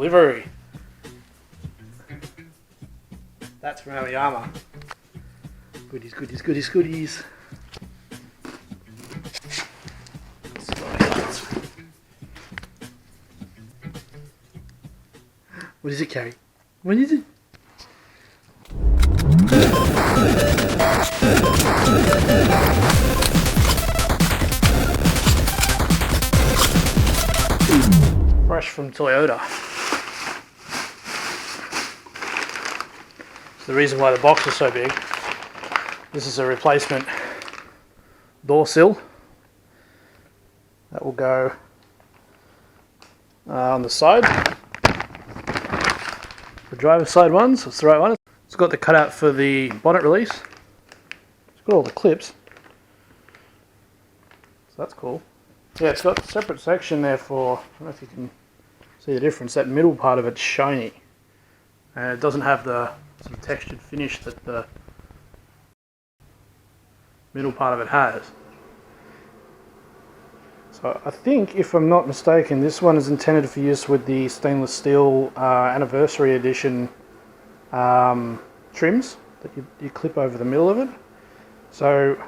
delivery. That's from Aoyama. Goodies, goodies, goodies, goodies. What does it carry? What is it? Fresh from Toyota. So the reason why the box is so big, this is a replacement door sill that will go on the side. The driver's side ones, that's the right one. It's got the cutout for the bonnet release. It's got all the clips. So that's cool. Yeah, it's got a separate section there for, I don't know if you can see the difference, that middle part of it's shiny. And it doesn't have the sort of textured finish that the middle part of it has. So I think, if I'm not mistaken, this one is intended for use with the stainless steel anniversary edition trims that you clip over the middle of it. So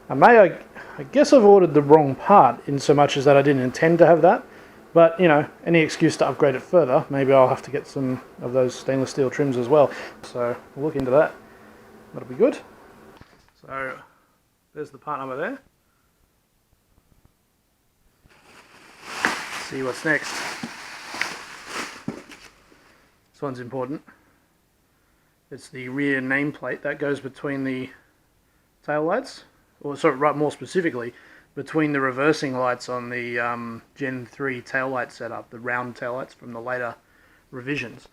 I guess I've ordered the wrong part in so much as that I didn't intend to have that. But, you know, any excuse to upgrade it further, maybe I'll have to get some of those stainless steel trims as well. So we'll look into that. That'll be good. So there's the part number there. Let's see what's next. This one's important. It's the rear nameplate that goes between the tail lights, or sorry, right, more specifically, between the reversing lights on the Gen 3 taillight setup, the round taillights from the later revisions.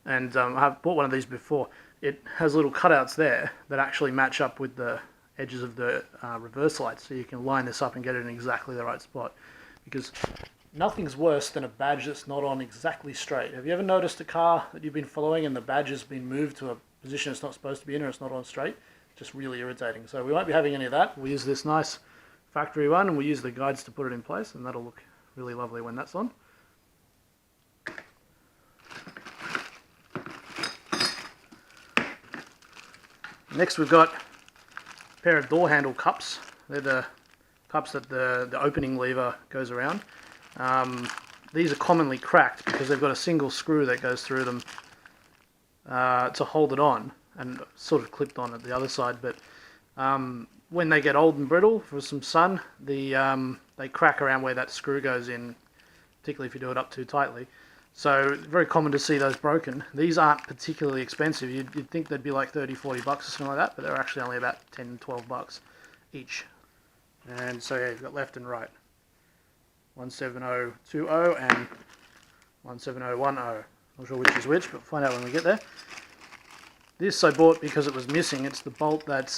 And I've bought one of these before. It has little cutouts there that actually match up with the edges of the reverse lights, so you can line this up and get it in exactly the right spot. Because nothing's worse than a badge that's not on exactly straight. Have you ever noticed a car that you've been following and the badge has been moved to a position it's not supposed to be in, or it's not on straight? Just really irritating. So we won't be having any of that. We'll use this nice factory one, and we'll use the guides to put it in place, and that'll look really lovely when that's on. Next we've got a pair of door handle cups. They're the cups that the opening lever goes around. These are commonly cracked because they've got a single screw that goes through them to hold it on, and sort of clipped on at the other side. But when they get old and brittle for some sun, they crack around where that screw goes in, particularly if you do it up too tightly. So very common to see those broken. These aren't particularly expensive. You'd think they'd be like 30-40 bucks or something like that, but they're actually only about 10-12 bucks each. And so yeah, you've got left and right, 17020 and 17010. Not sure which is which, but we'll find out when we get there. This I bought because it was missing. It's the bolt that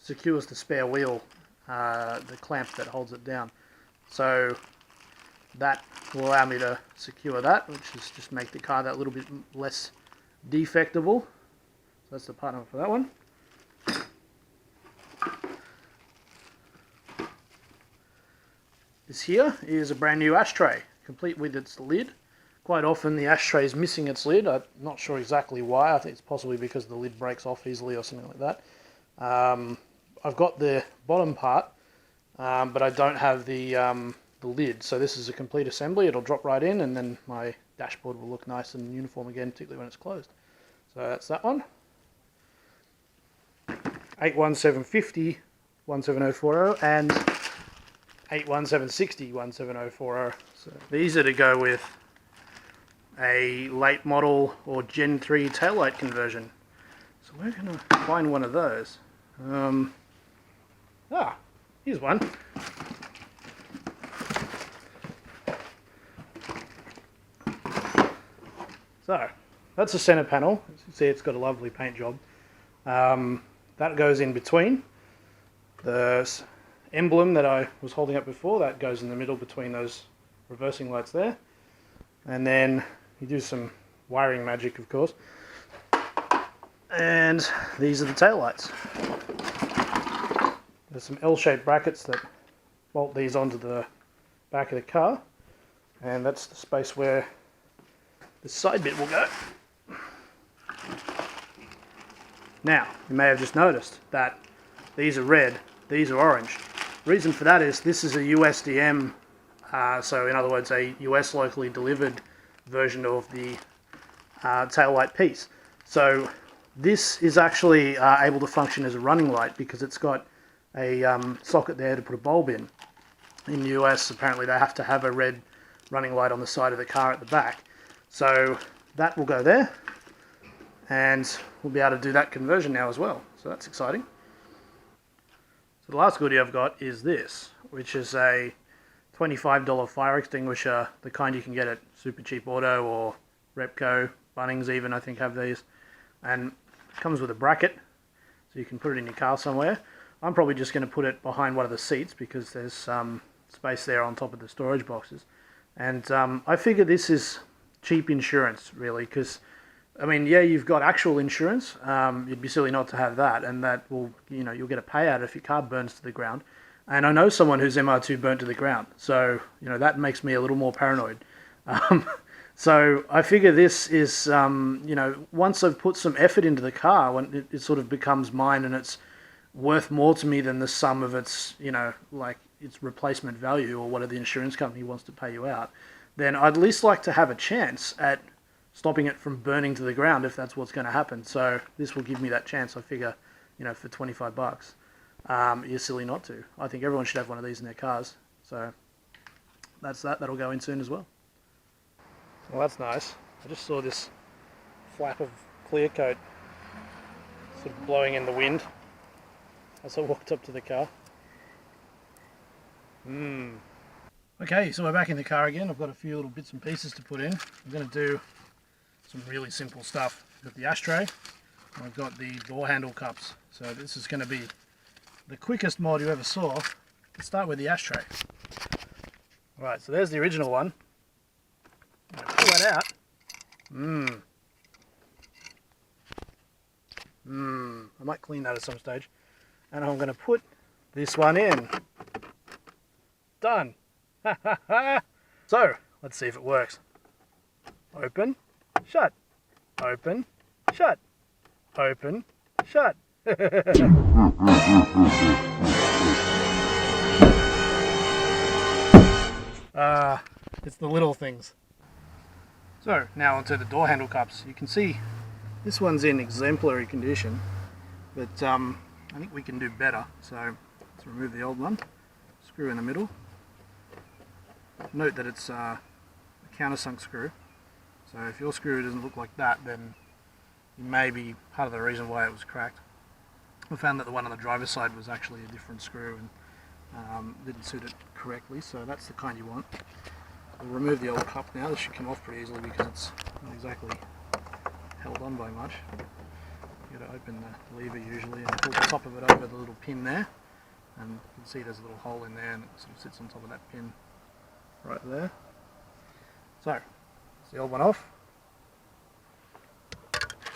secures the spare wheel, the clamp that holds it down. So that will allow me to secure that, which is just make the car that little bit less defectable. So that's the part number for that one. This here is a brand new ashtray, complete with its lid. Quite often the ashtray is missing its lid. I'm not sure exactly why. I think it's possibly because the lid breaks off easily or something like that. I've got the bottom part, but I don't have the lid. So this is a complete assembly. It'll drop right in, and then my dashboard will look nice and uniform again, particularly when it's closed. So that's that one. 81750 17040 and 81760 17040. So these are to go with a late model or Gen 3 taillight conversion. So where can I find one of those? Here's one. So that's the center panel. As you can see, it's got a lovely paint job. That goes in between. The emblem that I was holding up before, that goes in the middle between those reversing lights there. And then you do some wiring magic, of course. And these are the tail lights. There's some L-shaped brackets that bolt these onto the back of the car, and that's the space where the side bit will go. Now, you may have just noticed that these are red, these are orange. Reason for that is this is a USDM, so in other words a US locally delivered version of the taillight piece. So this is actually able to function as a running light because it's got a socket there to put a bulb in. In the US, apparently they have to have a red running light on the side of the car at the back. So that will go there, and we'll be able to do that conversion now as well. So that's exciting. So the last goodie I've got is this, which is a $25 fire extinguisher, the kind you can get at Super Cheap Auto or Repco, Bunnings even I think have these. And it comes with a bracket, so you can put it in your car somewhere. I'm probably just going to put it behind one of the seats because there's space there on top of the storage boxes. And I figure this is cheap insurance really, because I mean, yeah, you've got actual insurance. You'd be silly not to have that, and that will, you know, you'll get a payout if your car burns to the ground. And I know someone whose MR2 burnt to the ground, so you know that makes me a little more paranoid. So I figure this is, you know, once I've put some effort into the car, when it sort of becomes mine and it's worth more to me than the sum of its, you know, like its replacement value or whatever the insurance company wants to pay you out, then I'd at least like to have a chance at stopping it from burning to the ground if that's what's going to happen. So this will give me that chance. I figure, you know, for 25 bucks, you're silly not to. I think everyone should have one of these in their cars. So that's that. That'll go in soon as well. Well, that's nice. I just saw this flap of clear coat sort of blowing in the wind as I walked up to the car. Okay, so we're back in the car again. I've got a few little bits and pieces to put in. I'm going to do some really simple stuff. I've got the ashtray, and I've got the door handle cups. So this is going to be the quickest mod you ever saw. Let's start with the ashtray. Alright, so there's the original one. I'm going to pull that out. I might clean that at some stage. And I'm going to put this one in. Done. So, let's see if it works. Open, shut, open, shut, open, shut. It's the little things. So, now onto the door handle cups. You can see this one's in exemplary condition, but I think we can do better. So, let's remove the old one, screw in the middle. Note that it's a countersunk screw, so if your screw doesn't look like that, then you may be part of the reason why it was cracked. I found that the one on the driver's side was actually a different screw and didn't suit it correctly, so that's the kind you want. We'll remove the old cup now. This should come off pretty easily because it's not exactly held on by much. You've got to open the lever usually and pull the top of it over the little pin there, and you can see there's a little hole in there and it sort of sits on top of that pin right there. So, that's the old one off.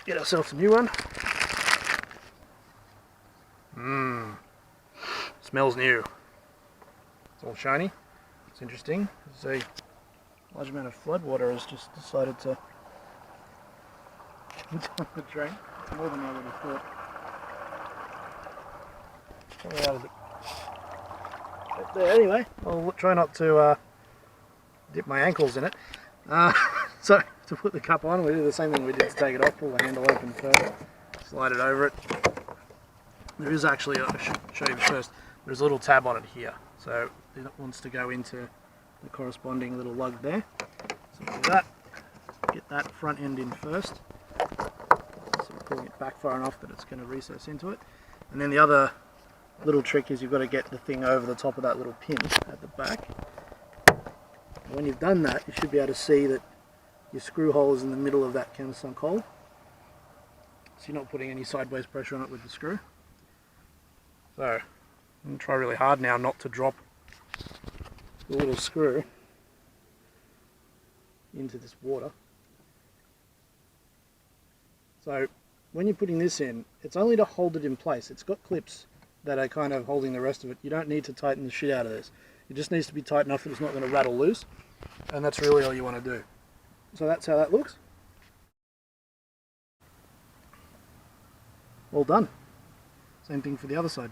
Get ourselves a new one. Smells new. It's all shiny. It's interesting. There's a large amount of flood water has just decided to come down the drain. More than I would have thought. Probably out of the... there. Anyway, I'll try not to dip my ankles in it. So to put the cup on, we do the same thing we did to take it off. Pull the handle open first, slide it over it. There is actually, I should show you first, there's a little tab on it here. So it wants to go into the corresponding little lug there. So do that, get that front end in first. So pulling it back far enough that it's going to recess into it. And then the other little trick is you've got to get the thing over the top of that little pin at the back. When you've done that, you should be able to see that your screw hole is in the middle of that countersunk hole. So you're not putting any sideways pressure on it with the screw. So I'm going to try really hard now not to drop the little screw into this water. So when you're putting this in, it's only to hold it in place. It's got clips that are kind of holding the rest of it. You don't need to tighten the shit out of this. It just needs to be tight enough that it's not going to rattle loose, and that's really all you want to do. So that's how that looks. All done. Same thing for the other side.